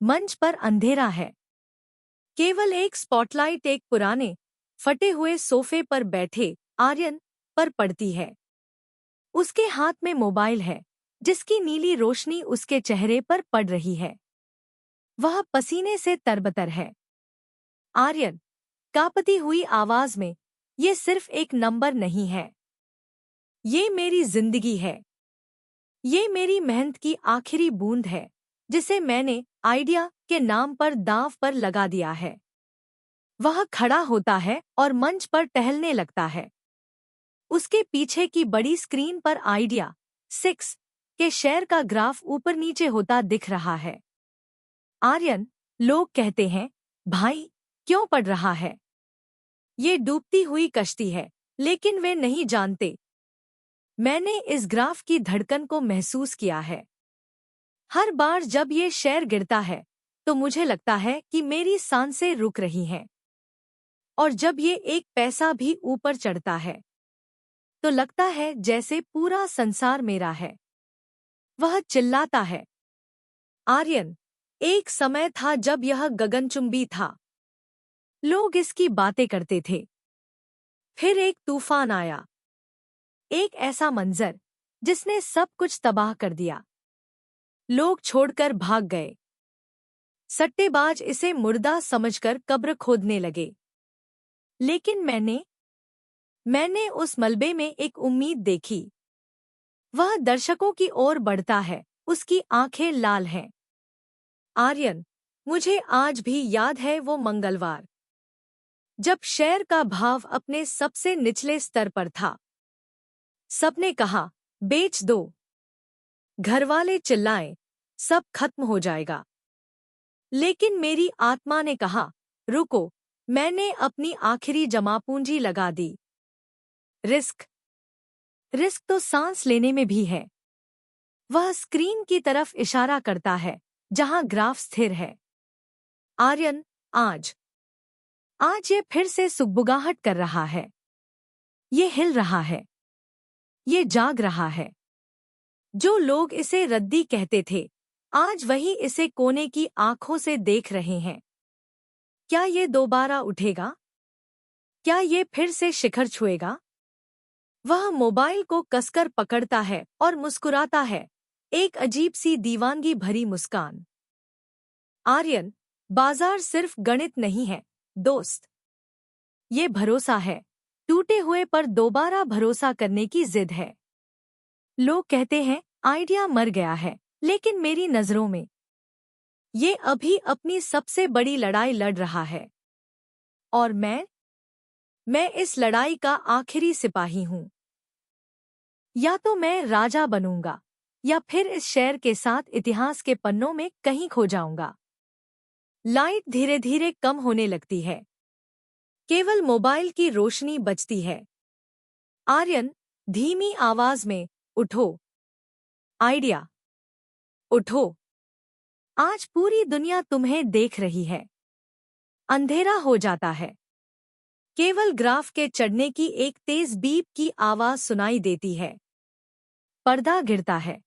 मंच पर अंधेरा है। केवल एक स्पॉटलाइट एक पुराने फटे हुए सोफे पर बैठे आर्यन पर पड़ती है। उसके हाथ में मोबाइल है, जिसकी नीली रोशनी उसके चेहरे पर पड़ रही है। वह पसीने से तरबतर है। आर्यन, कांपती हुई आवाज में, ये सिर्फ एक नंबर नहीं है। ये मेरी जिंदगी है। ये मेरी मेहनत की आखिरी बूंद है, जिसे मैंने आइडिया के नाम पर दांव पर लगा दिया है। वह खड़ा होता है और मंच पर टहलने लगता है। उसके पीछे की बड़ी स्क्रीन पर आइडिया 6 के शेयर का ग्राफ ऊपर नीचे होता दिख रहा है। आर्यन, लोग कहते हैं, भाई, क्यों पढ़ रहा है? ये डूबती हुई कश्ती है, लेकिन वे नहीं जानते। मैंने इस ग्राफ की धड़कन को महसूस किया है। हर बार जब ये शेयर गिरता है, तो मुझे लगता है कि मेरी सांसें रुक रही हैं। और जब ये एक पैसा भी ऊपर चढ़ता है, तो लगता है जैसे पूरा संसार मेरा है। वह चिल्लाता है, आर्यन, एक समय था जब यह गगनचुंबी था। लोग इसकी बातें करते थे। फिर एक तूफान आया। एक ऐसा मंजर जिसने सब कुछ तबाह कर दिया। लोग छोड़कर भाग गए। सट्टेबाज इसे मुर्दा समझकर कब्र खोदने लगे। लेकिन मैंने उस मलबे में एक उम्मीद देखी। वह दर्शकों की ओर बढ़ता है, उसकी आंखें लाल हैं। आर्यन, मुझे आज भी याद है वो मंगलवार, जब शेयर का भाव अपने सबसे निचले स्तर पर था। सबने कहा, बेच दो। घरवाले चिल्लाए, सब खत्म हो जाएगा। लेकिन मेरी आत्मा ने कहा, रुको, मैंने अपनी आखिरी जमा पूंजी लगा दी। रिस्क तो सांस लेने में भी है। वह स्क्रीन की तरफ इशारा करता है, जहां ग्राफ स्थिर है। आर्यन, आज ये फिर से सुगबुगाहट कर रहा है। ये हिल रहा है। ये जाग रहा है। जो लोग इसे रद्दी कहते थे, आज वही इसे कोने की आंखों से देख रहे हैं। क्या ये दोबारा उठेगा? क्या ये फिर से शिखर छुएगा? वह मोबाइल को कसकर पकड़ता है और मुस्कुराता है, एक अजीब सी दीवानगी भरी मुस्कान। आर्यन, बाजार सिर्फ गणित नहीं है, दोस्त। ये भरोसा है, टूटे हुए पर दोबारा भरोसा करने की जिद है। लोग कहते हैं, आइडिया मर गया है, लेकिन मेरी नजरों में ये अभी अपनी सबसे बड़ी लड़ाई लड़ रहा है। और मैं इस लड़ाई का आखिरी सिपाही हूं। या तो मैं राजा बनूंगा, या फिर इस शेर के साथ इतिहास के पन्नों में कहीं खो जाऊंगा। लाइट धीरे धीरे कम होने लगती है। केवल मोबाइल की रोशनी बचती है। आर्यन, धीमी आवाज में, उठो। आइडिया, उठो। आज पूरी दुनिया तुम्हें देख रही है। अंधेरा हो जाता है। केवल ग्राफ के चढ़ने की एक तेज बीप की आवाज सुनाई देती है। पर्दा गिरता है।